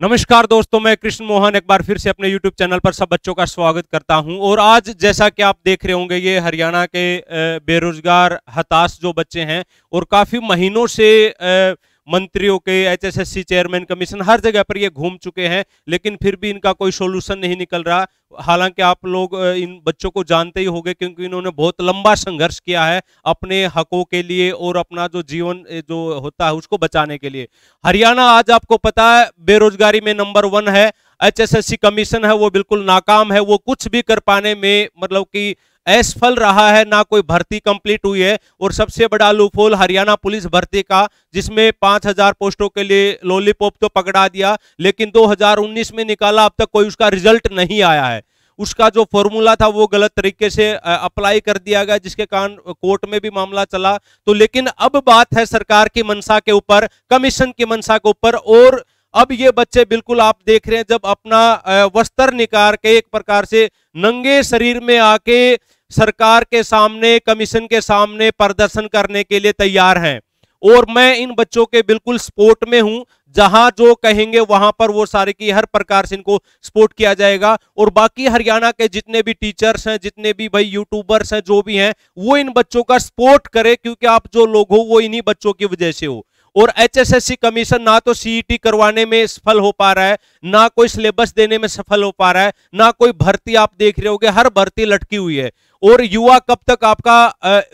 नमस्कार दोस्तों, मैं कृष्ण मोहन एक बार फिर से अपने YouTube चैनल पर सब बच्चों का स्वागत करता हूं। और आज जैसा कि आप देख रहे होंगे, ये हरियाणा के बेरोजगार हताश जो बच्चे हैं और काफी महीनों से मंत्रियों के, HSSC चेयरमैन, कमीशन, हर जगह पर ये घूम चुके हैं, लेकिन फिर भी इनका कोई सोल्यूशन नहीं निकल रहा। हालांकि आप लोग इन बच्चों को जानते ही होंगे, क्योंकि इन्होंने बहुत लंबा संघर्ष किया है अपने हकों के लिए और अपना जो जीवन जो होता है उसको बचाने के लिए। हरियाणा आज आपको पता है बेरोजगारी में नंबर 1 है। HSSC कमीशन है वो बिल्कुल नाकाम है, वो कुछ भी कर पाने में मतलब कि असफल रहा है, ना कोई भर्ती कंप्लीट हुई है। और सबसे बड़ा लूपहोल हरियाणा पुलिस भर्ती का, जिसमें 5000 पोस्टों के लिए लॉलीपॉप तो पकड़ा दिया, लेकिन 2019 में निकाला, अब तक कोई उसका रिजल्ट नहीं आया है। उसका जो फॉर्मूला था वो गलत तरीके से अप्लाई कर दिया गया, जिसके कारण कोर्ट में भी मामला चला। तो लेकिन अब बात है सरकार की मंशा के ऊपर, कमीशन की मंशा के ऊपर। और अब ये बच्चे बिल्कुल आप देख रहे हैं, जब अपना वस्त्र निकाल के एक प्रकार से नंगे शरीर में आके सरकार के सामने, कमीशन के सामने प्रदर्शन करने के लिए तैयार हैं। और मैं इन बच्चों के बिल्कुल सपोर्ट में हूं, जहां जो कहेंगे वहां पर वो सारे की हर प्रकार से इनको सपोर्ट किया जाएगा। और बाकी हरियाणा के जितने भी टीचर्स हैं, जितने भी भाई यूट्यूबर्स हैं, जो भी हैं, वो इन बच्चों का सपोर्ट करें, क्योंकि आप जो लोग हो वो इन्हीं बच्चों की वजह से हो। और HSSC कमीशन ना तो CET करवाने में सफल हो पा रहा है, ना कोई सिलेबस देने में सफल हो पा रहा है, ना कोई भर्ती, आप देख रहे होगे हर भर्ती लटकी हुई है। और युवा कब तक आपका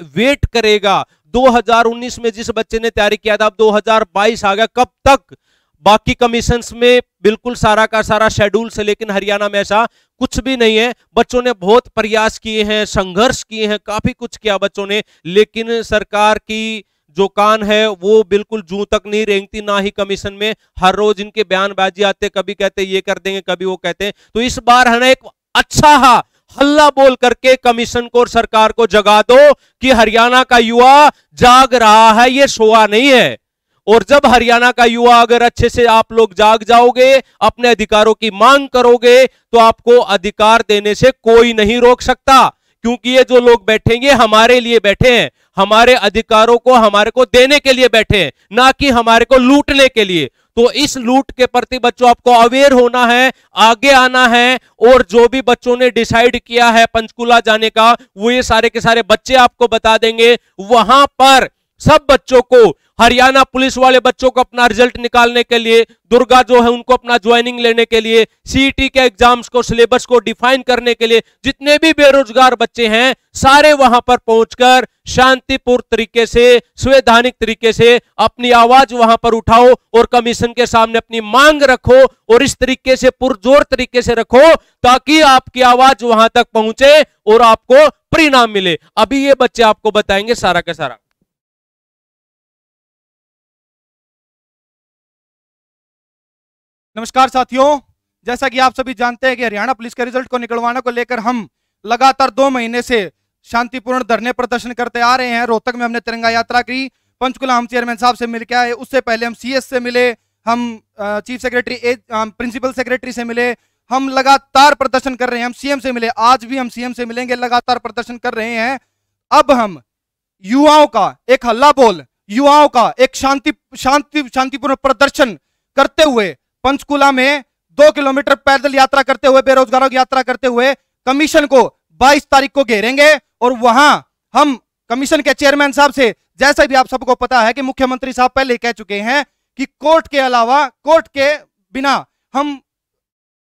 वेट करेगा? 2019 में जिस बच्चे ने तैयारी किया था, अब 2022 आ गया, कब तक? बाकी कमीशंस में बिल्कुल सारा का सारा शेड्यूल से, लेकिन हरियाणा में ऐसा कुछ भी नहीं है। बच्चों ने बहुत प्रयास किए हैं, संघर्ष किए हैं, काफी कुछ किया बच्चों ने, लेकिन सरकार की जो कान है वो बिल्कुल जूं तक नहीं रेंगती, ना ही कमीशन में। हर रोज इनके बयानबाजी आते, कभी कहते ये कर देंगे, कभी वो कहते हैं। तो इस बार है ना, एक अच्छा हल्ला बोल करके कमीशन को और सरकार को जगा दो कि हरियाणा का युवा जाग रहा है, ये सोया नहीं है। और जब हरियाणा का युवा अगर अच्छे से आप लोग जाग जाओगे, अपने अधिकारों की मांग करोगे, तो आपको अधिकार देने से कोई नहीं रोक सकता। क्योंकि ये जो लोग बैठेंगे हमारे लिए बैठे हैं, हमारे अधिकारों को हमारे को देने के लिए बैठे हैं, ना कि हमारे को लूटने के लिए। तो इस लूट के प्रति बच्चों आपको अवेयर होना है, आगे आना है। और जो भी बच्चों ने डिसाइड किया है पंचकुला जाने का, वो ये सारे के सारे बच्चे आपको बता देंगे। वहां पर सब बच्चों को, हरियाणा पुलिस वाले बच्चों को अपना रिजल्ट निकालने के लिए, दुर्गा जो है उनको अपना ज्वाइनिंग लेने के लिए, CET के एग्जाम्स को, सिलेबस को डिफाइन करने के लिए, जितने भी बेरोजगार बच्चे हैं सारे वहां पर पहुंचकर शांतिपूर्ण तरीके से, संवैधानिक तरीके से अपनी आवाज वहां पर उठाओ और कमीशन के सामने अपनी मांग रखो। और इस तरीके से पुरजोर तरीके से रखो, ताकि आपकी आवाज वहां तक पहुंचे और आपको परिणाम मिले। अभी ये बच्चे आपको बताएंगे सारा का सारा। नमस्कार साथियों, जैसा कि आप सभी जानते हैं कि हरियाणा पुलिस के रिजल्ट को निकलवाने को लेकर हम लगातार 2 महीने से शांतिपूर्ण धरने प्रदर्शन करते आ रहे हैं। रोहतक में हमने तिरंगा यात्रा की, पंचकुला हम चेयरमैन साहब से मिल के आए, उससे पहले हम CS से मिले, हम चीफ सेक्रेटरी, प्रिंसिपल सेक्रेटरी से मिले। हम लगातार प्रदर्शन कर रहे हैं, हम CM से मिले, आज भी हम CM से मिलेंगे, लगातार प्रदर्शन कर रहे हैं। अब हम युवाओं का एक हल्ला बोल, युवाओं का एक शांतिपूर्ण प्रदर्शन करते हुए पंचकुला में 2 किलोमीटर पैदल यात्रा करते हुए, बेरोजगारों की यात्रा करते हुए कमीशन को 22 तारीख को घेरेंगे। और वहां हम कमीशन के चेयरमैन साहब से, जैसा भी आप सबको पता है कि मुख्यमंत्री साहब पहले कह चुके हैं कि कोर्ट के अलावा, कोर्ट के बिना हम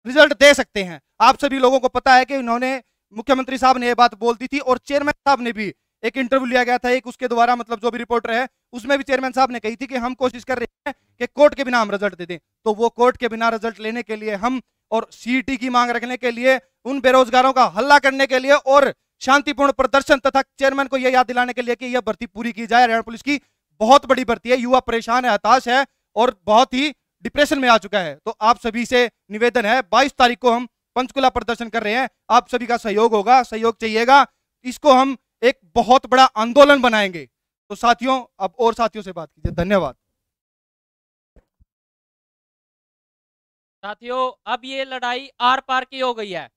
रिजल्ट दे सकते हैं। आप सभी लोगों को पता है कि उन्होंने, मुख्यमंत्री साहब ने यह बात बोल दी थी, और चेयरमैन साहब ने भी एक इंटरव्यू लिया गया था एक, उसके द्वारा मतलब जो भी रिपोर्टर है, उसमें भी चेयरमैन साहब ने कही थी कि हम कोशिश कर रहे हैं कि कोर्ट के बिना हम रिजल्ट दे दें। तो वो कोर्ट के बिना रिजल्ट लेने के लिए हम, और CET की मांग रखने के लिए, उन बेरोजगारों का हल्ला करने के लिए, और शांतिपूर्ण प्रदर्शन तथा चेयरमैन को यह याद दिलाने के लिए कि यह भर्ती पूरी की जाए। हरियाणा पुलिस की बहुत बड़ी भर्ती है, युवा परेशान है, हताश है और बहुत ही डिप्रेशन में आ चुका है। तो आप सभी से निवेदन है, 22 तारीख को हम पंचकुला प्रदर्शन कर रहे हैं, आप सभी का सहयोग होगा, सहयोग चाहिएगा। इसको हम एक बहुत बड़ा आंदोलन बनाएंगे। तो साथियों, अब और साथियों से बात कीजिए। धन्यवाद साथियों। अब ये लड़ाई आर पार की हो गई है।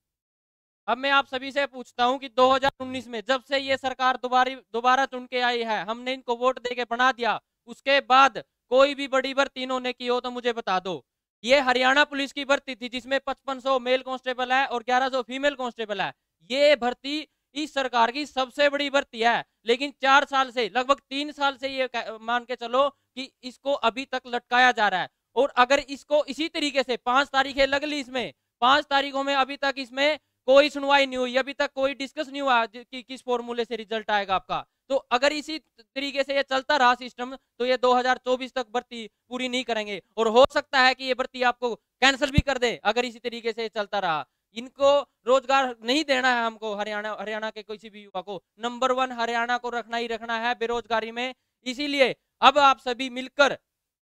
अब मैं आप सभी से पूछता हूं कि 2019 में जब से ये सरकार दोबारा चुन के आई है, हमने इनको वोट देके बना दिया, उसके बाद कोई भी बड़ी भर्ती इन्होंने की हो तो मुझे बता दो। ये हरियाणा पुलिस की भर्ती थी जिसमें 5500 मेल कांस्टेबल है और 1100 फीमेल कांस्टेबल है। ये भर्ती इस सरकार की सबसे बड़ी भर्ती है, लेकिन 4 साल से, लगभग 3 साल से ये मान के चलो कि इसको अभी तक लटकाया जा रहा है। और अगर इसको इसी तरीके से 5 तारीखें लग ली, इसमें 5 तारीखों में अभी तक इसमें कोई सुनवाई नहीं हुई, अभी तक कोई डिस्कस नहीं हुआ कि किस फॉर्मूले से रिजल्ट आएगा आपका। तो अगर इसी तरीके से ये चलता रहा सिस्टम, तो ये 2024 तक भर्ती पूरी नहीं करेंगे और हो सकता है कि ये भर्ती आपको कैंसिल भी कर दे अगर इसी तरीके से चलता रहा। इनको रोजगार नहीं देना है हमको, हरियाणा के किसी भी युवा को। नंबर 1 हरियाणा को रखना ही रखना है बेरोजगारी में। इसीलिए अब आप सभी मिलकर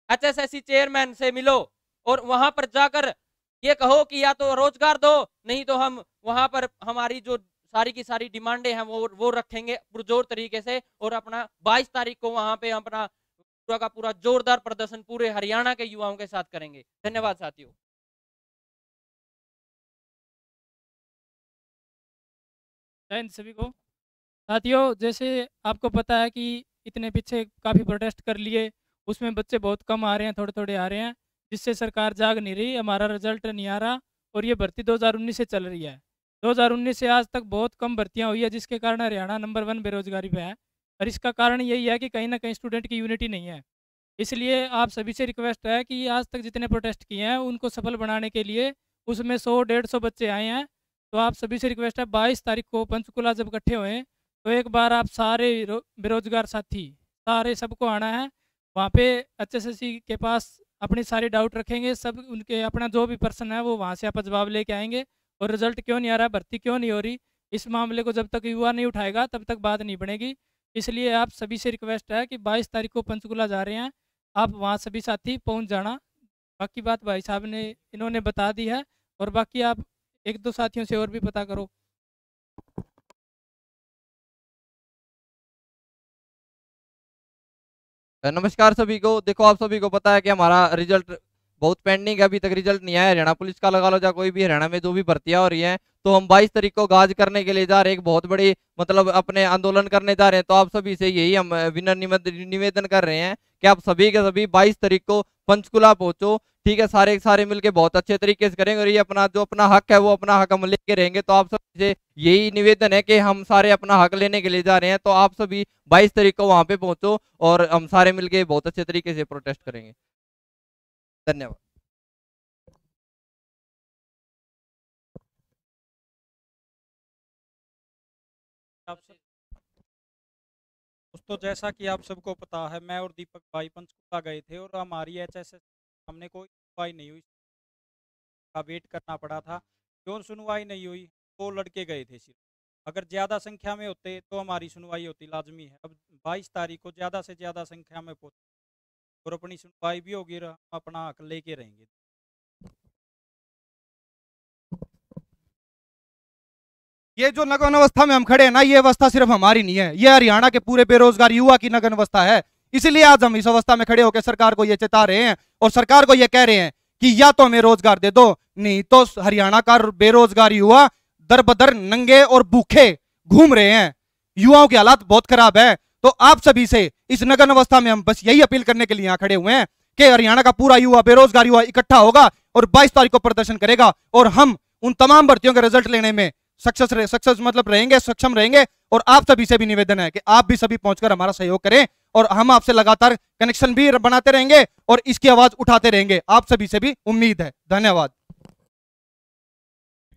HSSC चेयरमैन से मिलो और वहां पर जाकर ये कहो कि या तो रोजगार दो, नहीं तो हम वहां पर हमारी जो सारी की सारी डिमांडें हैं वो रखेंगे पुरजोर तरीके से, और अपना 22 तारीख को वहां पे अपना पूरा का पूरा जोरदार प्रदर्शन पूरे हरियाणा के युवाओं के साथ करेंगे। धन्यवाद साथियों। जय हिंद सभी को। साथियों, जैसे आपको पता है कि इतने पीछे काफ़ी प्रोटेस्ट कर लिए, उसमें बच्चे बहुत कम आ रहे हैं, थोड़े थोड़े आ रहे हैं, जिससे सरकार जाग नहीं रही, हमारा रिजल्ट नहीं आ रहा। और ये भर्ती 2019 से चल रही है। 2019 से आज तक बहुत कम भर्तियां हुई है, जिसके कारण हरियाणा नंबर 1 बेरोजगारी पे है। और इसका कारण यही है कि कहीं ना कहीं स्टूडेंट की यूनिटी नहीं है। इसलिए आप सभी से रिक्वेस्ट है कि आज तक जितने प्रोटेस्ट किए हैं उनको सफल बनाने के लिए, उसमें 100-150 बच्चे आए हैं। तो आप सभी से रिक्वेस्ट है, 22 तारीख को पंचकुला जब इकट्ठे हुए तो एक बार आप सारे बेरोजगार साथी सारे सबको आना है। वहाँ पे HSSC के पास अपनी सारी डाउट रखेंगे, सब उनके अपना जो भी पर्सन है वो वहाँ से आप जवाब लेके आएंगे। और रिजल्ट क्यों नहीं आ रहा, भर्ती क्यों नहीं हो रही, इस मामले को जब तक युवा नहीं उठाएगा तब तक बात नहीं बनेगी। इसलिए आप सभी से रिक्वेस्ट है कि 22 तारीख को पंचकुला जा रहे हैं, आप वहाँ सभी साथी पहुँच जाना। बाकी बात भाई साहब ने इन्होंने बता दी है, और बाकी आप 1-2 साथियों से और भी पता करो। नमस्कार सभी को। देखो, आप सभी को पता है कि हमारा रिजल्ट बहुत पेंडिंग है, अभी तक रिजल्ट नहीं आया। हरियाणा पुलिस का लगा लो या कोई भी हरियाणा में जो भी भर्तियां हो रही हैं, तो हम 22 तारीख को गाज करने के लिए जा रहे हैं, एक बहुत बड़ी मतलब अपने आंदोलन करने जा रहे हैं। तो आप सभी से यही हम विनम्र निवेदन कर रहे हैं कि आप सभी के सभी 22 तारीख को पंचकुला पहुंचो, ठीक है। सारे मिलके बहुत अच्छे तरीके से करेंगे, और ये अपना जो अपना हक है वो अपना हक हम लेके रहेंगे। तो आप सभी से यही निवेदन है कि हम सारे अपना हक लेने के लिए जा रहे हैं। तो आप सभी 22 तारीख को वहां पे पहुंचो और हम सारे मिलके बहुत अच्छे तरीके से प्रोटेस्ट करेंगे। धन्यवाद। दोस्तों, जैसा कि आप सबको पता है, मैं और दीपक भाई पंचकुला गए थे और हमारी HSS हमने कोई सुनवाई नहीं हुई का वेट करना पड़ा था। क्यों सुनवाई नहीं हुई? 2 लड़के गए थे सिर्फ। अगर ज़्यादा संख्या में होते तो हमारी सुनवाई होती, लाजमी है। अब 22 तारीख को ज़्यादा से ज़्यादा संख्या में पहुँचे और अपनी सुनवाई भी होगी, हम अपना हक लेके रहेंगे। ये जो नगन अवस्था में हम खड़े हैं ना, ये अवस्था सिर्फ हमारी नहीं है, ये हरियाणा के पूरे बेरोजगार युवा की नगन अवस्था है। इसीलिए आज हम इस अवस्था में खड़े होकर सरकार को ये चेता रहे हैं और सरकार को ये कह रहे हैं कि या तो हमें रोजगार दे दो, नहीं तो हरियाणा का बेरोजगार युवा दर बदर नंगे और भूखे घूम रहे हैं। युवाओं के हालात बहुत खराब है। तो आप सभी से इस नगन अवस्था में हम बस यही अपील करने के लिए यहाँ खड़े हुए हैं कि हरियाणा का पूरा युवा, बेरोजगार युवा इकट्ठा होगा और 22 तारीख को प्रदर्शन करेगा, और हम उन तमाम भर्तियों के रिजल्ट लेने में सक्सेस मतलब रहेंगे, सक्षम रहेंगे। और आप सभी से भी निवेदन है कि आप भी सभी पहुंचकर हमारा सहयोग करें, और हम आपसे लगातार कनेक्शन भी बनाते रहेंगे और इसकी आवाज उठाते रहेंगे। आप सभी से भी उम्मीद है। धन्यवाद।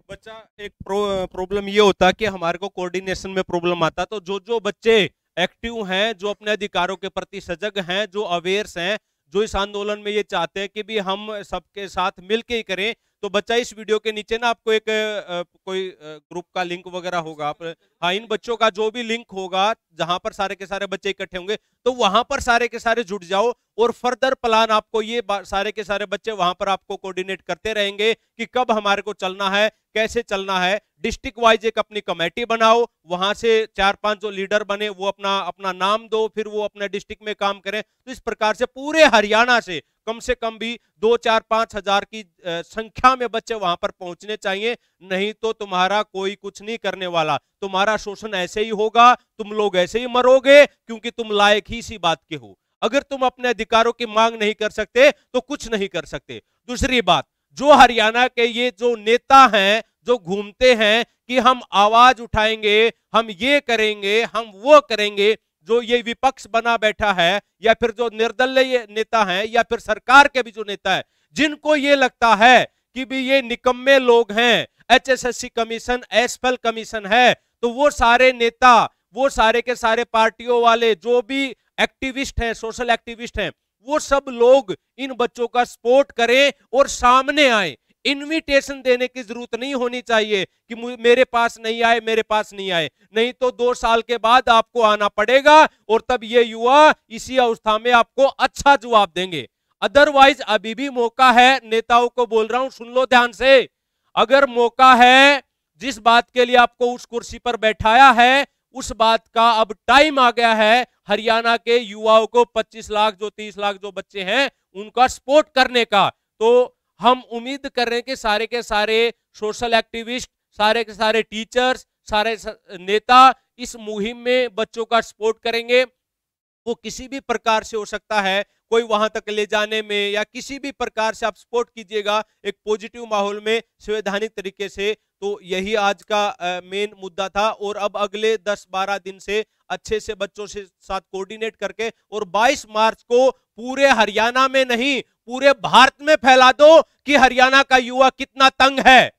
बच्चा एक प्रॉब्लम ये होता है कि हमारे को कोऑर्डिनेशन में प्रॉब्लम आता, तो जो बच्चे एक्टिव हैं, जो अपने अधिकारों के प्रति सजग हैं, जो अवेयर्स हैं, जो इस आंदोलन में ये चाहते हैं कि भी हम सबके साथ मिलके ही करें, तो बच्चा इस वीडियो के नीचे ना आपको एक कोई ग्रुप का लिंक वगैरह होगा, आप हाँ, इन बच्चों का जो भी लिंक होगा जहां पर सारे के सारे बच्चे इकट्ठे होंगे, तो वहां पर सारे के सारे जुड़ जाओ और फर्दर प्लान आपको ये सारे के सारे बच्चे वहां पर आपको कोऑर्डिनेट करते रहेंगे कि कब हमारे को चलना है, कैसे चलना है। डिस्ट्रिक्ट वाइज एक अपनी कमेटी बनाओ, वहां से 4-5 जो लीडर बने वो अपना नाम दो, फिर वो अपने डिस्ट्रिक्ट में काम करें। तो इस प्रकार से पूरे हरियाणा से कम भी 2-4-5 हजार की संख्या में बच्चे वहां पर पहुंचने चाहिए, नहीं तो तुम्हारा कोई कुछ नहीं करने वाला। तुम्हारा शोषण ऐसे ही होगा, तुम लोग ऐसे ही मरोगे, क्योंकि तुम लायक ही इसी बात के हो। अगर तुम अपने अधिकारों की मांग नहीं कर सकते तो कुछ नहीं कर सकते। दूसरी बात, जो हरियाणा के ये जो नेता हैं जो घूमते हैं कि हम आवाज उठाएंगे, हम ये करेंगे, हम वो करेंगे, जो ये विपक्ष बना बैठा है या फिर जो निर्दलीय नेता हैं या फिर सरकार के भी जो नेता है, जिनको ये लगता है कि भी ये निकम्मे लोग हैं, HSSC कमीशन, एसफल कमीशन है, तो वो सारे नेता, वो सारे के सारे पार्टियों वाले जो भी एक्टिविस्ट हैं, सोशल एक्टिविस्ट हैं, वो सब लोग इन बच्चों का सपोर्ट करें और सामने आए। इनविटेशन देने की जरूरत नहीं होनी चाहिए कि मेरे पास नहीं आए, मेरे पास नहीं आए, नहीं तो 2 साल के बाद आपको आना पड़ेगा और तब ये युवा इसी अवस्था में आपको अच्छा जवाब देंगे। अदरवाइज अभी भी मौका है, नेताओं को बोल रहा हूं, सुन लो ध्यान से, अगर मौका है, जिस बात के लिए आपको उस कुर्सी पर बैठाया है, उस बात का अब टाइम आ गया है हरियाणा के युवाओं को 25 लाख जो 30 लाख जो बच्चे हैं उनका सपोर्ट करने का। तो हम उम्मीद कर रहे हैं कि सारे के सारे सोशल एक्टिविस्ट, सारे के सारे टीचर्स, सारे नेता इस मुहिम में बच्चों का सपोर्ट करेंगे। वो किसी भी प्रकार से हो सकता है, कोई वहां तक ले जाने में या किसी भी प्रकार से आप सपोर्ट कीजिएगा एक पॉजिटिव माहौल में, संवैधानिक तरीके से। तो यही आज का मेन मुद्दा था और अब अगले 10-12 दिन से अच्छे से बच्चों से साथ कोऑर्डिनेट करके और 22 मार्च को पूरे हरियाणा में नहीं पूरे भारत में फैला दो कि हरियाणा का युवा कितना तंग है।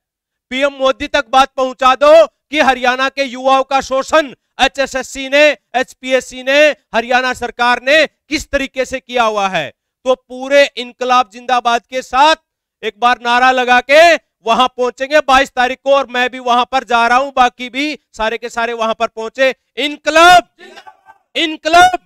पीएम मोदी तक बात पहुंचा दो कि हरियाणा के युवाओं का शोषण HSSC ने, HPSC ने, हरियाणा सरकार ने किस तरीके से किया हुआ है। तो पूरे इनकलाब जिंदाबाद के साथ एक बार नारा लगा के वहां पहुंचेंगे 22 तारीख को, और मैं भी वहां पर जा रहा हूं, बाकी भी सारे के सारे वहां पर पहुंचे। इनकलाब, इनकलाब।